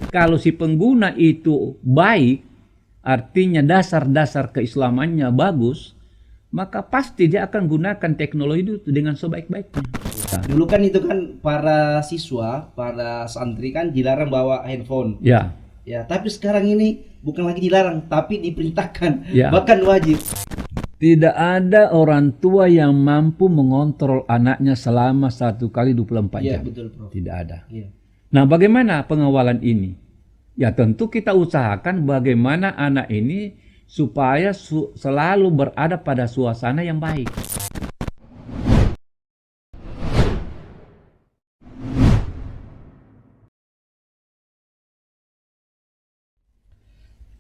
Kalau si pengguna itu baik, artinya dasar-dasar keislamannya bagus, maka pasti dia akan gunakan teknologi itu dengan sebaik-baiknya. Dulu kan itu kan para siswa, para santri kan dilarang bawa handphone. Ya, Ya, tapi sekarang ini bukan lagi dilarang, tapi diperintahkan, ya. bahkan wajib. Tidak ada orang tua yang mampu mengontrol anaknya selama 1 kali 24 Iya, jam. betul, Prof. Tidak ada. Iya. Nah, bagaimana pengawalan ini? Ya tentu kita usahakan bagaimana anak ini supaya selalu berada pada suasana yang baik.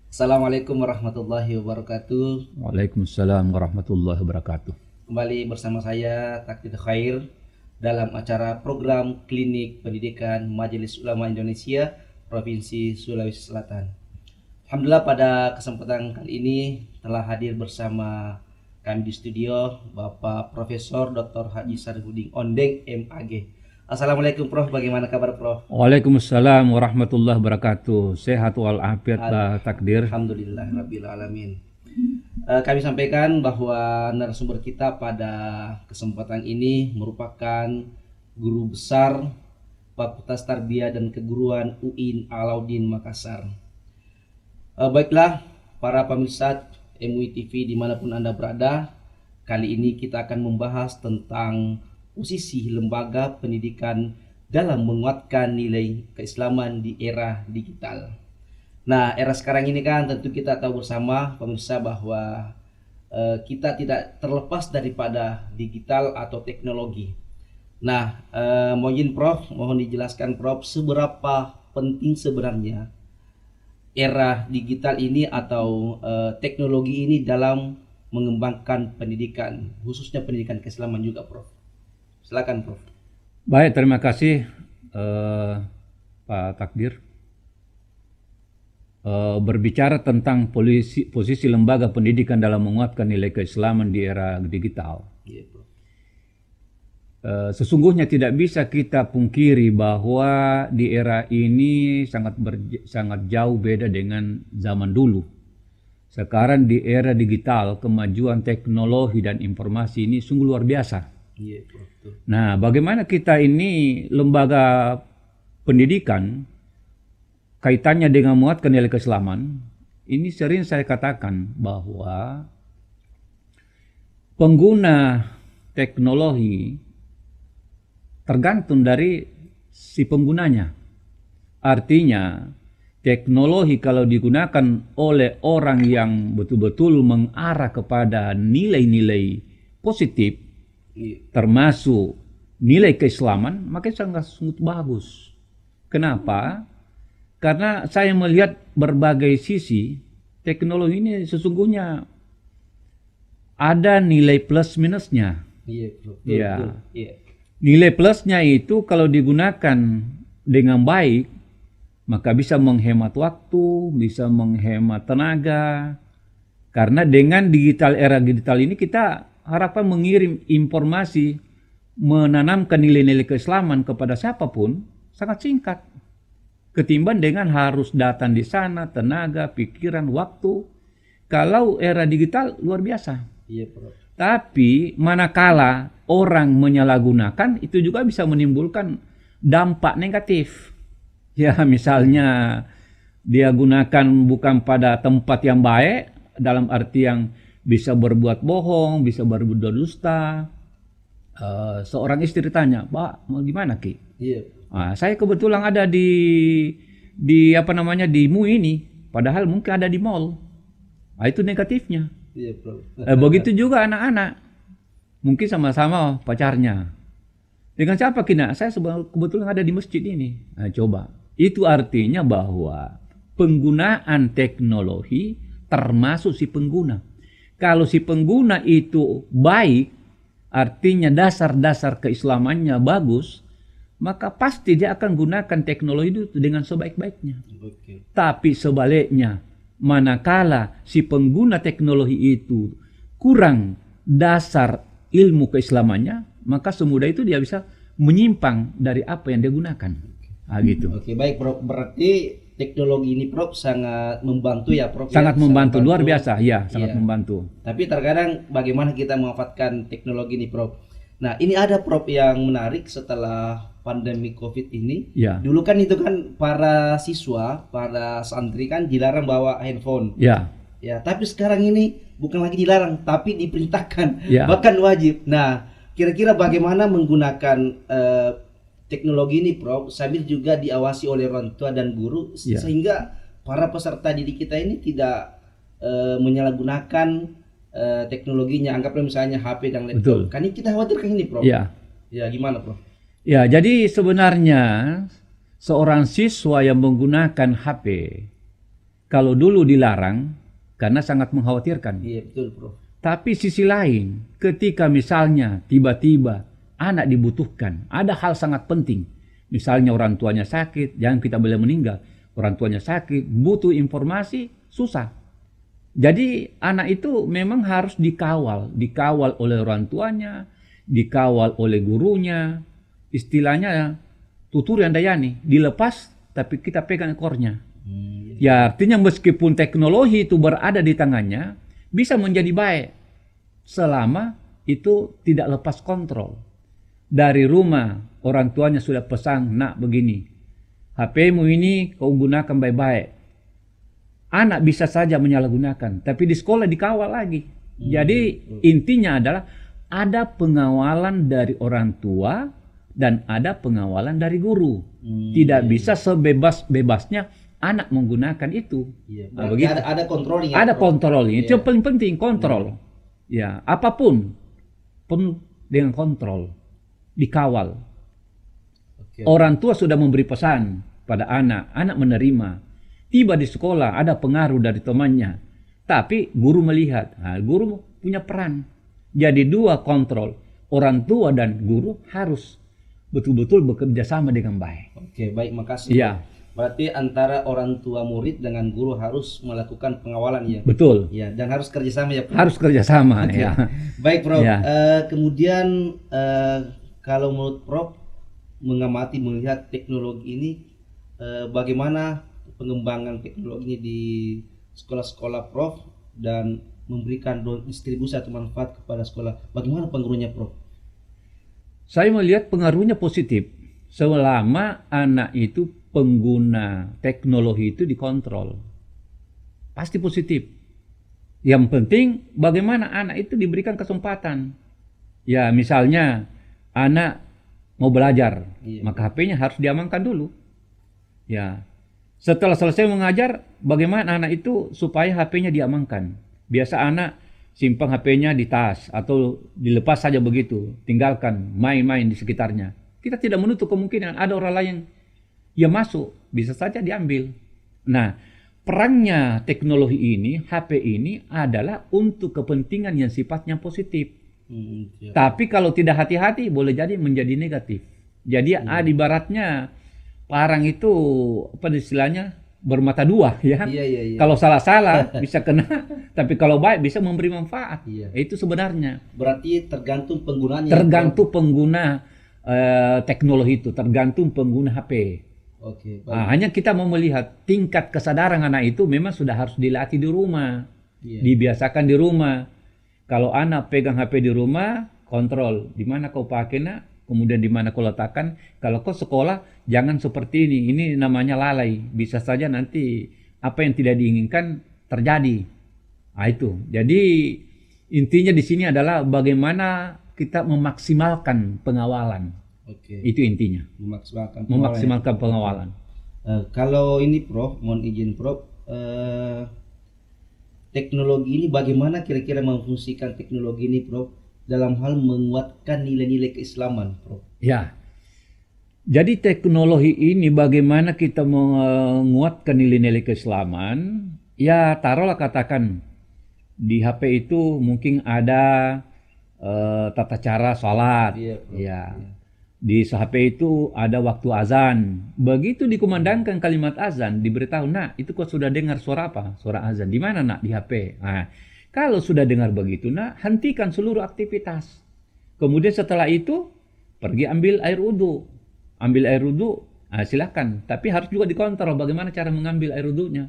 Assalamualaikum warahmatullahi wabarakatuh. Waalaikumsalam warahmatullahi wabarakatuh. Kembali bersama saya Takdir Khair dalam acara program Klinik Pendidikan Majelis Ulama Indonesia Provinsi Sulawesi Selatan. Alhamdulillah pada kesempatan kali ini telah hadir bersama kami di studio Bapak Profesor Dr. Haji Sarifudin Ondeng MAG. Assalamualaikum Prof, bagaimana kabar Prof? Waalaikumsalam warahmatullahi wabarakatuh. Sehat walafiat Pak Takdir. Alhamdulillah Rabbil Alamin. Kami sampaikan bahwa narasumber kita pada kesempatan ini merupakan guru besar Fakultas Tarbiyah dan Keguruan UIN Alauddin Makassar. Baiklah para pemirsa MUI TV dimanapun Anda berada, kali ini kita akan membahas tentang posisi lembaga pendidikan dalam menguatkan nilai keislaman di era digital. Nah, era sekarang ini kan tentu kita tahu bersama pemirsa bahwa kita tidak terlepas daripada digital atau teknologi. Nah, mohon dijelaskan Prof, seberapa penting sebenarnya era digital ini atau teknologi ini dalam mengembangkan pendidikan, khususnya pendidikan keislaman juga Prof. Silakan Prof. Baik, terima kasih Pak Takdir. Berbicara tentang posisi lembaga pendidikan dalam menguatkan nilai keislaman di era digital. Iya, Prof. Sesungguhnya tidak bisa kita pungkiri bahwa di era ini sangat jauh beda dengan zaman dulu. Sekarang di era digital, kemajuan teknologi dan informasi ini sungguh luar biasa. Iya, Prof. Betul. Nah, bagaimana kita ini lembaga pendidikan kaitannya dengan menguatkan nilai keislaman, ini sering saya katakan bahwa pengguna teknologi tergantung dari si penggunanya. Artinya, teknologi kalau digunakan oleh orang yang betul-betul mengarah kepada nilai-nilai positif, termasuk nilai keislaman, maka sangat bagus. Kenapa? Karena saya melihat berbagai sisi, teknologi ini sesungguhnya ada nilai plus minusnya. Iya, Prof. Ya. Iya. Nilai plusnya itu kalau digunakan dengan baik, maka bisa menghemat waktu, bisa menghemat tenaga. Karena dengan era digital ini kita harapkan mengirim informasi, menanamkan nilai-nilai keislaman kepada siapapun sangat singkat. Ketimbang dengan harus datang di sana, tenaga, pikiran, waktu. Kalau era digital luar biasa. Iya, Prof. Tapi manakala orang menyalahgunakan, itu juga bisa menimbulkan dampak negatif. Ya, misalnya dia gunakan bukan pada tempat yang baik, dalam arti yang bisa berbuat bohong, bisa berbuat dusta. Seorang istri tanya, "Pak, mau gimana Ki?" Iya. Nah, saya kebetulan ada di MUI ini, padahal mungkin ada di mall. Nah, itu negatifnya. Iya, Prof. Begitu juga anak-anak, mungkin sama-sama pacarnya. Dengan siapa Kina? Saya kebetulan ada di masjid ini. Nah, coba. Itu artinya bahwa penggunaan teknologi termasuk si pengguna. Kalau si pengguna itu baik, artinya dasar-dasar keislamannya bagus, maka pasti dia akan gunakan teknologi itu dengan sebaik-baiknya. Oke. Tapi sebaliknya, manakala si pengguna teknologi itu kurang dasar ilmu keislamannya, maka semudah itu dia bisa menyimpang dari apa yang dia gunakan. Gitu. Oke, baik Prof. Berarti teknologi ini Prof sangat membantu ya Prof Sangat ya, membantu, luar membantu. biasa, ya, sangat Iya. membantu. Tapi terkadang bagaimana kita memanfaatkan teknologi ini Prof. Nah ini ada Prof yang menarik setelah pandemi COVID ini. Ya, Dulu kan itu kan para siswa, para santri kan dilarang bawa handphone. ya, Ya, tapi sekarang ini bukan lagi dilarang, tapi diperintahkan, ya. bahkan wajib. Nah, kira-kira bagaimana menggunakan teknologi ini, Prof, sambil juga diawasi oleh orang tua dan guru, Ya. sehingga para peserta didik kita ini tidak menyalahgunakan teknologinya. Anggaplah misalnya HP dan Betul. laptop. Kan ini kita khawatirkan ini, Prof. Ya. Ya, gimana, Prof? Ya, jadi sebenarnya seorang siswa yang menggunakan HP kalau dulu dilarang karena sangat mengkhawatirkan. Iya, betul, Prof. Tapi sisi lain, ketika misalnya tiba-tiba anak dibutuhkan, ada hal sangat penting. Misalnya orang tuanya sakit, jangan kita boleh meninggal. Orang tuanya sakit, butuh informasi, susah. Jadi anak itu memang harus dikawal oleh orang tuanya, dikawal oleh gurunya. Istilahnya tuturian dayani, dilepas tapi kita pegang ekornya. Ya artinya meskipun teknologi itu berada di tangannya, bisa menjadi baik selama itu tidak lepas kontrol. Dari rumah orang tuanya sudah pesan, nak begini, HP-mu ini kau gunakan baik-baik. Anak bisa saja menyalahgunakan, tapi di sekolah dikawal lagi. Jadi intinya adalah ada pengawalan dari orang tua dan ada pengawalan dari guru. Tidak bisa sebebas-bebasnya anak menggunakan itu. Iya, Nah, berarti begitu. ada controlling ya, Ada Prof? kontrolnya. Itu Iya. yang paling penting, kontrol. Ya, apapun penuh dengan kontrol, dikawal. Oke. Orang tua sudah memberi pesan pada anak, anak menerima. Tiba di sekolah ada pengaruh dari temannya, tapi guru melihat. Nah, guru punya peran. Jadi dua kontrol, orang tua dan guru harus betul-betul bekerja sama dengan baik. Oke, baik, makasih. Iya. Berarti antara orang tua murid dengan guru harus melakukan pengawalan ya. Betul, Ya, dan harus kerjasama ya, Prof. harus kerja sama. Oke. Ya. Baik, Prof. Ya. Kemudian kalau menurut Prof mengamati melihat teknologi ini, bagaimana pengembangan teknologi ini di sekolah-sekolah Prof dan memberikan distribusi atau manfaat kepada sekolah. Bagaimana pengaruhnya, Prof? Saya melihat pengaruhnya positif selama anak itu pengguna teknologi itu dikontrol. Pasti positif. Yang penting bagaimana anak itu diberikan kesempatan. Ya misalnya anak mau belajar, Iya. maka HP-nya harus diamankan dulu. Ya. Setelah selesai mengajar, bagaimana anak itu supaya HP-nya diamankan. Biasa anak simpan HP-nya di tas atau dilepas saja begitu, tinggalkan main-main di sekitarnya. Kita tidak menutup kemungkinan ada orang lain yang masuk, bisa saja diambil. Nah, perannya teknologi ini, HP ini adalah untuk kepentingan yang sifatnya positif. Ya. Tapi kalau tidak hati-hati boleh jadi menjadi negatif. Jadi ibaratnya parang itu apa istilahnya bermata dua ya. Iya, iya, iya. Kalau salah-salah bisa kena, tapi kalau baik bisa memberi manfaat. Iya. Itu sebenarnya Berarti tergantung penggunanya. tergantung pengguna teknologi itu, tergantung pengguna HP. Oke, baik. Nah, hanya kita mau melihat tingkat kesadaran anak itu memang sudah harus dilatih di rumah, Iya. dibiasakan di rumah. Kalau anak pegang HP di rumah, kontrol di mana kau pakai nak, kemudian di mana kau letakkan. Kalau kau sekolah jangan seperti ini namanya lalai. Bisa saja nanti apa yang tidak diinginkan terjadi. Nah itu. Jadi intinya di sini adalah bagaimana kita memaksimalkan pengawalan. Oke. Itu intinya. Memaksimalkan pengawalan. Memaksimalkan pengawalan. Kalau ini Prof, mohon izin Prof, teknologi ini bagaimana kira-kira memfungsikan teknologi ini Prof dalam hal menguatkan nilai-nilai keislaman Prof? Ya. Jadi teknologi ini bagaimana kita menguatkan nilai-nilai keislaman? Ya taruhlah katakan di HP itu mungkin ada tata cara sholat. Iya, Prof. Ya. Di HP itu ada waktu azan. Begitu dikumandangkan kalimat azan, diberitahu, nak itu kau sudah dengar suara apa? Suara azan. Di mana nak? Di HP. Nah, kalau sudah dengar begitu, nak hentikan seluruh aktivitas. Kemudian setelah itu pergi ambil air wudhu. Ambil air wudhu, Silakan, tapi harus juga dikontrol bagaimana cara mengambil air wudhunya.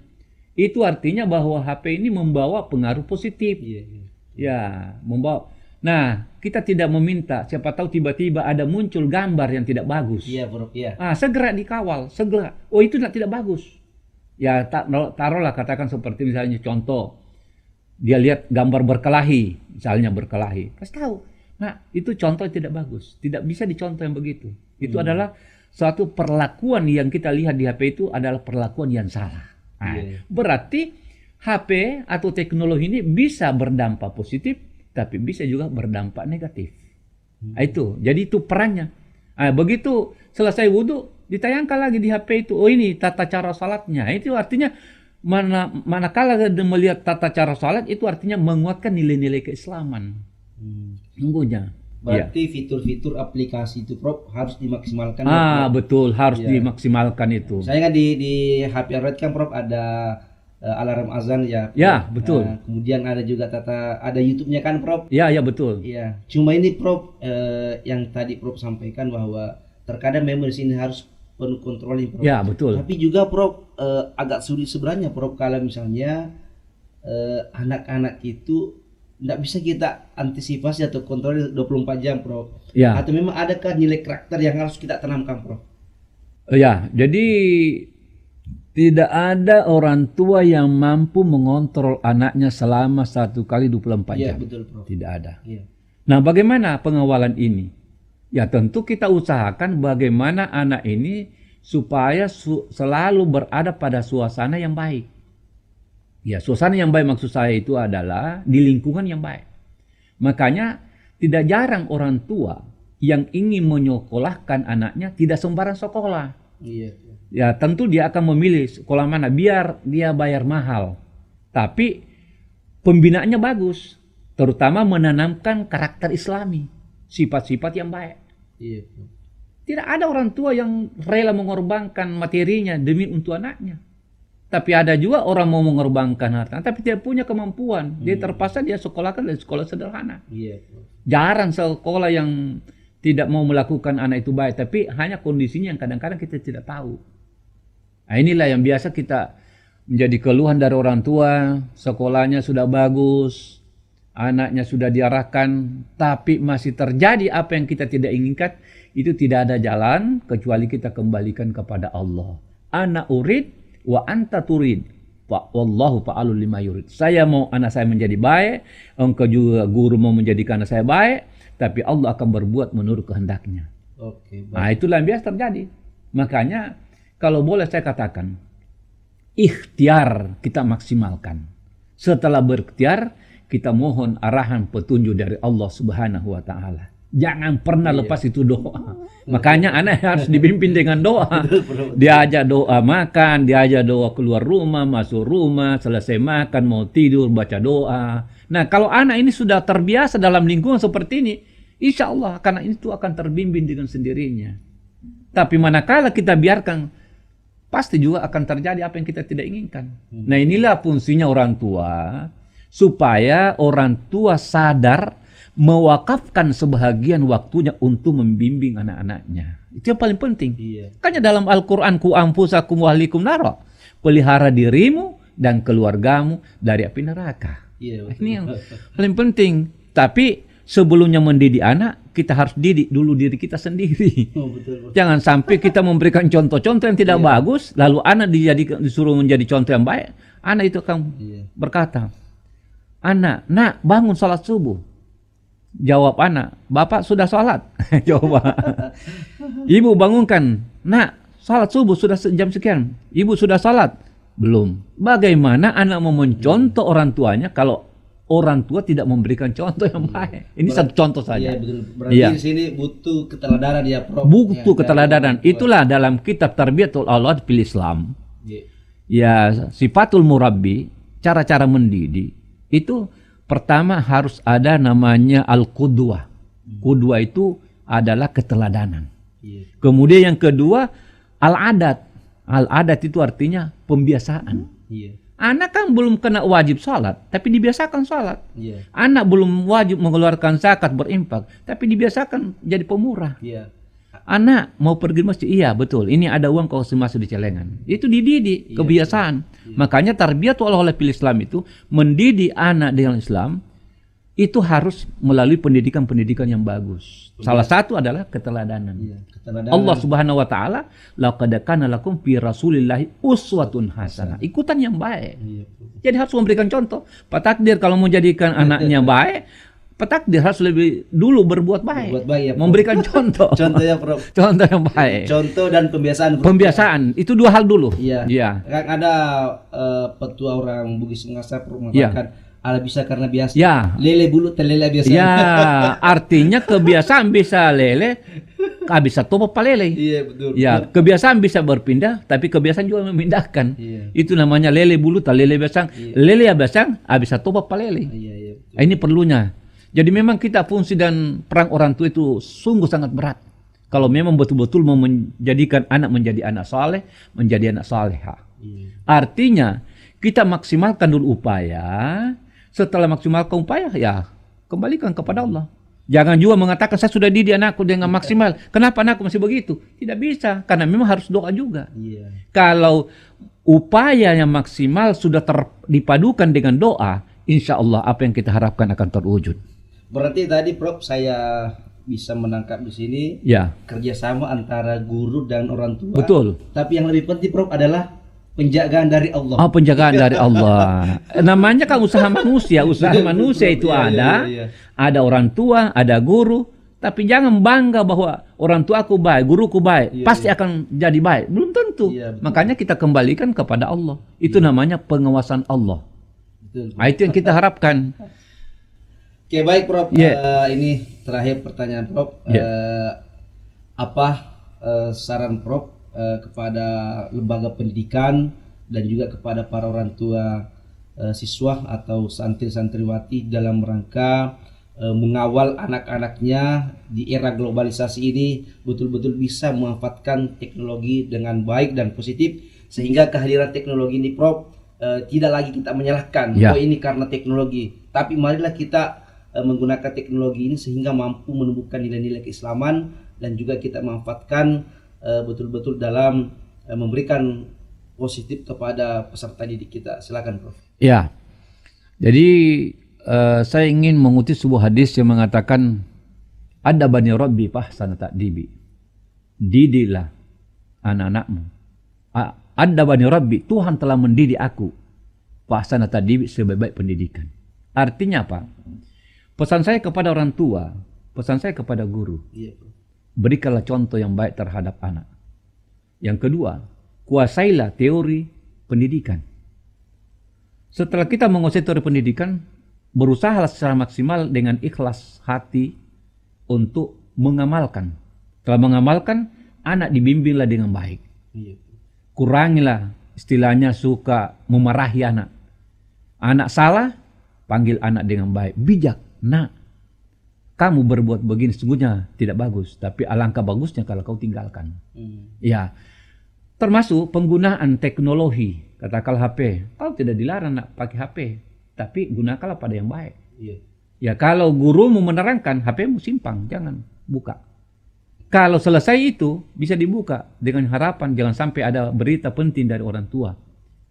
Itu artinya bahwa HP ini membawa pengaruh positif. Iya, iya. Ya, membawa. Nah, kita tidak meminta, siapa tahu tiba-tiba ada muncul gambar yang tidak bagus. Iya, Bro. Iya. Segera dikawal, segera. Oh, itu tidak bagus. Ya, taruhlah katakan seperti misalnya contoh, dia lihat gambar berkelahi, misalnya berkelahi. Kasih tahu. Nah, itu contoh yang tidak bagus. Tidak bisa dicontoh yang begitu. Itu adalah suatu perlakuan yang kita lihat di HP itu adalah perlakuan yang salah. Nah, berarti HP atau teknologi ini bisa berdampak positif, tapi bisa juga berdampak negatif. Nah, itu, jadi itu perannya. Nah, begitu selesai wudhu, ditayangkan lagi di HP itu. Oh, ini tata cara salatnya. Itu artinya manakala melihat tata cara salat itu artinya menguatkan nilai-nilai keislaman. Sungguhnya. Berarti fitur-fitur aplikasi itu, Prof, harus dimaksimalkan. Betul, harus dimaksimalkan itu. Saya kan di HP Android kan, Prof, ada alarm azan ya. Ya, betul. Kemudian ada juga ada YouTube-nya kan, Prof? Ya, betul. Iya. Cuma ini, Prof, yang tadi Prof sampaikan bahwa terkadang memang di sini harus penuh controlling, Prof. Ya, betul. Tapi juga, Prof, agak sulit sebenarnya, Prof, kalau misalnya anak-anak itu tidak bisa kita antisipasi atau kontrol 24 jam, Prof. Ya. Atau memang adakah nilai karakter yang harus kita tanamkan, Prof? Ya, jadi tidak ada orang tua yang mampu mengontrol anaknya selama 1 kali 24 Iya, jam. betul, Prof. Tidak ada. Iya. Nah, bagaimana pengawalan ini? Ya, tentu kita usahakan bagaimana anak ini supaya selalu berada pada suasana yang baik. Ya, suasana yang baik maksud saya itu adalah di lingkungan yang baik. Makanya tidak jarang orang tua yang ingin menyekolahkan anaknya tidak sembarang sekolah. Iya. Ya, tentu dia akan memilih sekolah mana biar dia bayar mahal. Tapi pembinaannya bagus, terutama menanamkan karakter Islami, sifat-sifat yang baik. Iya. Tidak ada orang tua yang rela mengorbankan materinya demi untuk anaknya. Tapi ada juga orang mau mengorbankan harta, tapi tidak punya kemampuan. Dia terpaksa dia sekolahkan dari sekolah sederhana. Iya. Jarang sekolah yang tidak mau melakukan anak itu baik, tapi hanya kondisinya yang kadang-kadang kita tidak tahu. Nah, inilah yang biasa kita menjadi keluhan dari orang tua, sekolahnya sudah bagus, anaknya sudah diarahkan, tapi masih terjadi apa yang kita tidak inginkan, itu tidak ada jalan kecuali kita kembalikan kepada Allah. Ana urid wa anta turid. Wallahu fa'alul lima yurid. Saya mau anak saya menjadi baik, engkau juga guru mau menjadikan anak saya baik, tapi Allah akan berbuat menurut kehendaknya. Oke, baik. Nah, itulah yang biasa terjadi. Makanya kalau boleh saya katakan, ikhtiar kita maksimalkan. Setelah berikhtiar, kita mohon arahan petunjuk dari Allah Subhanahu wa taala. Jangan pernah lepas itu doa. Makanya anak harus dibimbing dengan doa. Diajak doa makan, diajak doa keluar rumah, masuk rumah, selesai makan, mau tidur, baca doa. Nah, kalau anak ini sudah terbiasa dalam lingkungan seperti ini, insya Allah anak itu akan terbimbing dengan sendirinya. Tapi manakala kita biarkan, pasti juga akan terjadi apa yang kita tidak inginkan. Nah, inilah fungsinya orang tua, supaya orang tua sadar mewakafkan sebahagian waktunya untuk membimbing anak-anaknya. Itu yang paling penting. Iya. Makanya dalam Al-Quran, ku anfusakum wa ahlikum nara, pelihara dirimu dan keluargamu dari api neraka. Iya, Ini yang paling penting. Tapi sebelumnya mendidik anak, kita harus didik dulu diri kita sendiri. Betul. Jangan sampai kita memberikan contoh-contoh yang tidak bagus, lalu anak disuruh menjadi contoh yang baik. Anak itu akan berkata, anak, nak bangun salat subuh. Jawab anak, bapak sudah sholat. Coba. Ibu bangunkan, nak salat subuh sudah jam sekian. Ibu sudah sholat? Belum. Bagaimana anak mau mencontoh orang tuanya kalau orang tua tidak memberikan contoh yang baik? Ini satu contoh saja. Iya, betul. Berarti di sini butuh keteladanan ya, Prof. Butuh keteladanan. Itulah dalam kitab Tarbiyatul Aulad fil Islam. Ya, sifatul murabbi, cara-cara mendidik itu pertama harus ada namanya al-qudwah. Qudwah itu adalah keteladanan. Kemudian yang kedua al-adat. Al-adat itu artinya pembiasaan. Anak kan belum kena wajib salat, tapi dibiasakan salat. Anak belum wajib mengeluarkan zakat, berinfak, tapi dibiasakan jadi pemurah. Anak mau pergi masjid, iya betul. Ini ada uang kau masuk di celengan. Itu dididik, kebiasaan. Makanya tarbiyatu oleh pilih Islam itu mendidik anak dengan Islam itu harus melalui pendidikan-pendidikan yang bagus. Salah satu adalah keteladanan. Keteladanan. Allah Subhanahu wa taala, laqad kana lakum fi Rasulillahi uswatun hasanah. Ikutan yang baik. Jadi harus memberikan contoh. Pak Takdir kalau mau jadikan anaknya baik, Pak Takdir harus lebih dulu berbuat baik. Berbuat baik ya, Prof. Memberikan contoh. Contohnya, Prof. Contoh yang baik. Contoh dan pembiasaan. Prof. Pembiasaan itu dua hal dulu. Iya. Kan ada petua orang Bugis Makassar mengatakan ala bisa karena biasa. Ya. Lele bulu telele biasa. Ya, artinya kebiasaan bisa lele, bisa topo palele. Iya, betul. Ya, kebiasaan bisa berpindah, tapi kebiasaan juga memindahkan. Itu namanya lele bulu, lele basang. Lele ya basang, bisa topo palele. Iya. Ini perlunya. Jadi memang kita fungsi dan peran orang tua itu sungguh sangat berat. Kalau memang betul-betul mau menjadikan anak menjadi anak saleh, menjadi anak saleha. Artinya kita maksimalkan dulu upaya. Setelah maksimalkan upaya, ya kembalikan kepada Allah. Jangan juga mengatakan saya sudah didik anakku dengan maksimal. Kenapa anakku masih begitu? Tidak bisa, karena memang harus doa juga. Kalau upaya yang maksimal sudah dipadukan dengan doa, insya Allah apa yang kita harapkan akan terwujud. Berarti tadi Prof saya bisa menangkap di sini kerjasama antara guru dan orang tua. Betul. Tapi yang lebih penting Prof adalah penjagaan dari Allah. Oh, penjagaan dari Allah. Namanya kan usaha manusia. Usaha manusia itu ada orang tua, ada guru. Tapi jangan bangga bahwa orang tuaku baik, guruku baik, pasti akan jadi baik. Belum tentu. Makanya kita kembalikan kepada Allah. Itu namanya pengawasan Allah. Itu yang kita harapkan. Oke, baik Prof. Ini terakhir pertanyaan Prof. Apa saran Prof kepada lembaga pendidikan dan juga kepada para orang tua siswa atau santri-santriwati dalam rangka mengawal anak-anaknya di era globalisasi ini betul-betul bisa memanfaatkan teknologi dengan baik dan positif, sehingga kehadiran teknologi ini Prof tidak lagi kita menyalahkan bahwa ini karena teknologi, tapi marilah kita menggunakan teknologi ini sehingga mampu menumbuhkan nilai-nilai keislaman dan juga kita manfaatkan betul-betul dalam memberikan positif kepada peserta didik kita. Silakan Prof. Ya. Jadi saya ingin mengutip sebuah hadis yang mengatakan ada bani rabbi fahsana ta'dibi. Didiklah anak-anakmu. Ada bani rabbi, Tuhan telah mendidik aku. Fahsana ta'dibi, sebaik-baik pendidikan. Artinya apa? Pesan saya kepada orang tua, pesan saya kepada guru. Berikanlah contoh yang baik terhadap anak. Yang kedua, kuasailah teori pendidikan. Setelah kita menguasai teori pendidikan, berusaha secara maksimal dengan ikhlas hati untuk mengamalkan. Setelah mengamalkan, anak dibimbinglah dengan baik. Kurangilah istilahnya suka memarahi anak. Anak salah, panggil anak dengan baik. Bijak, nak. Kamu berbuat begini sesungguhnya tidak bagus, tapi alangkah bagusnya kalau kau tinggalkan. Ya, termasuk penggunaan teknologi, katakanlah HP. Kau tidak dilarang nak pakai HP, tapi gunakanlah pada yang baik. Ya, kalau gurumu menerangkan, HP-mu simpang, jangan buka. Kalau selesai itu bisa dibuka dengan harapan jangan sampai ada berita penting dari orang tua.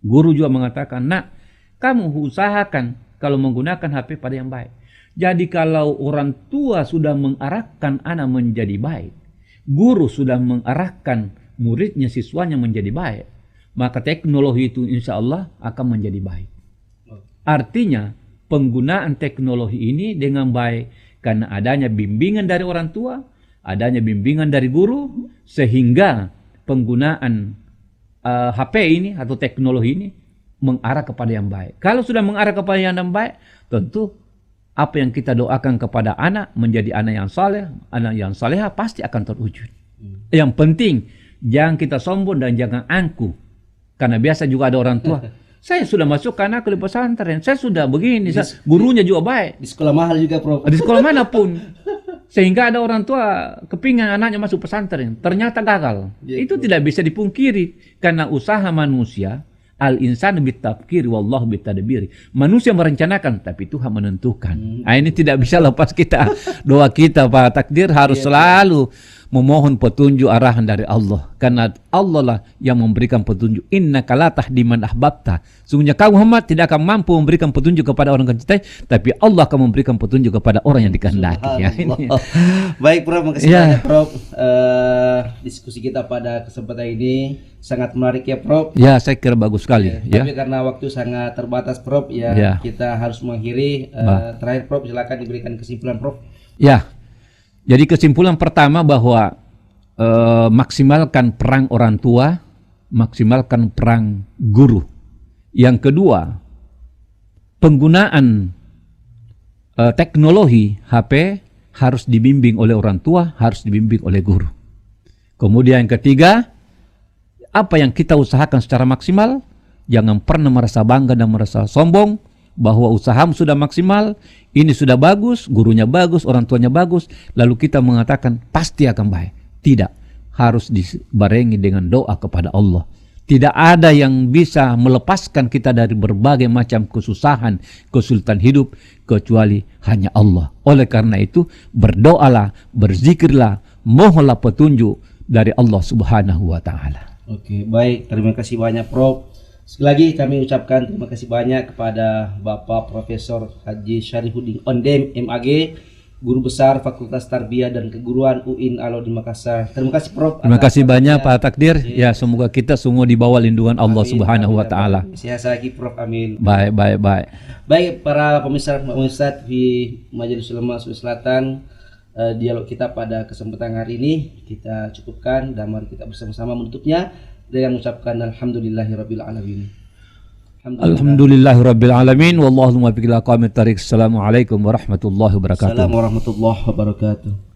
Guru juga mengatakan, nak, kamu usahakan kalau menggunakan HP pada yang baik. Jadi kalau orang tua sudah mengarahkan anak menjadi baik, guru sudah mengarahkan muridnya, siswanya menjadi baik, maka teknologi itu insya Allah akan menjadi baik. Artinya penggunaan teknologi ini dengan baik karena adanya bimbingan dari orang tua, adanya bimbingan dari guru, sehingga penggunaan HP ini atau teknologi ini mengarah kepada yang baik. Kalau sudah mengarah kepada yang baik, tentu apa yang kita doakan kepada anak menjadi anak yang saleh, anak yang saleha pasti akan terwujud. Yang penting jangan kita sombong dan jangan angkuh. Karena biasa juga ada orang tua, saya sudah masuk anak ke pesantren, saya sudah begini, gurunya juga baik. Di sekolah mahal juga Prof. Di sekolah manapun. Sehingga ada orang tua kepingin anaknya masuk pesantren, ternyata gagal. Itu tidak bisa dipungkiri karena usaha manusia. Al-insan bitafkir wallahu bitadbir. Manusia merencanakan tapi Tuhan menentukan. Ini tidak bisa lepas kita. Doa kita Pak Takdir harus selalu memohon petunjuk arahan dari Allah, karena Allah lah yang memberikan petunjuk. Innaka la tahdi man ahbabta. Sungguhnya kau Muhammad tidak akan mampu memberikan petunjuk kepada orang yang cintai, tapi Allah akan memberikan petunjuk kepada orang yang dikehendaki. Ya, ini. Baik Prof, makasih Ya. banyak Prof. Diskusi kita pada kesempatan ini sangat menarik ya Prof. Ya, saya kira bagus sekali. Ya. Tapi karena waktu sangat terbatas Prof, ya, Ya. kita harus mengakhiri. Terakhir Prof, silakan diberikan kesimpulan Prof. Ya. Jadi kesimpulan pertama bahwa maksimalkan peran orang tua, maksimalkan peran guru. Yang kedua, penggunaan teknologi HP harus dibimbing oleh orang tua, harus dibimbing oleh guru. Kemudian yang ketiga, apa yang kita usahakan secara maksimal, jangan pernah merasa bangga dan merasa sombong bahwa usahamu sudah maksimal, ini sudah bagus, gurunya bagus, orang tuanya bagus, lalu kita mengatakan pasti akan baik. Tidak, harus dibarengi dengan doa kepada Allah. Tidak ada yang bisa melepaskan kita dari berbagai macam kesusahan, kesulitan hidup, kecuali hanya Allah. Oleh karena itu, berdoalah, berzikirlah, mohonlah petunjuk dari Allah Subhanahu wa Ta'ala. Oke, baik. Terima kasih banyak Prof. Sekali lagi kami ucapkan terima kasih banyak kepada Bapak Profesor Haji Syarifuddin Ondem, MAG, Guru Besar Fakultas Tarbiyah dan Keguruan UIN Alauddin Makassar. Terima kasih Prof. Terima kasih banyak Pak Takdir. Ya, semoga kita semua di bawah lindungan Allah Subhanahu wa Ta'ala. Sehat lagi Prof. Amin. Baik. Baik para pemirsa di Majelis Ulama Sulawesi Selatan, dialog kita pada kesempatan hari ini kita cukupkan dan mari kita bersama-sama menutupnya dengan mengucapkan alhamdulillahirabbil alamin. Alhamdulillahirabbil alamin wallahu muwaffiq ila aqwamit thariq. Assalamualaikum warahmatullahi wabarakatuh. Assalamualaikum warahmatullahi wabarakatuh.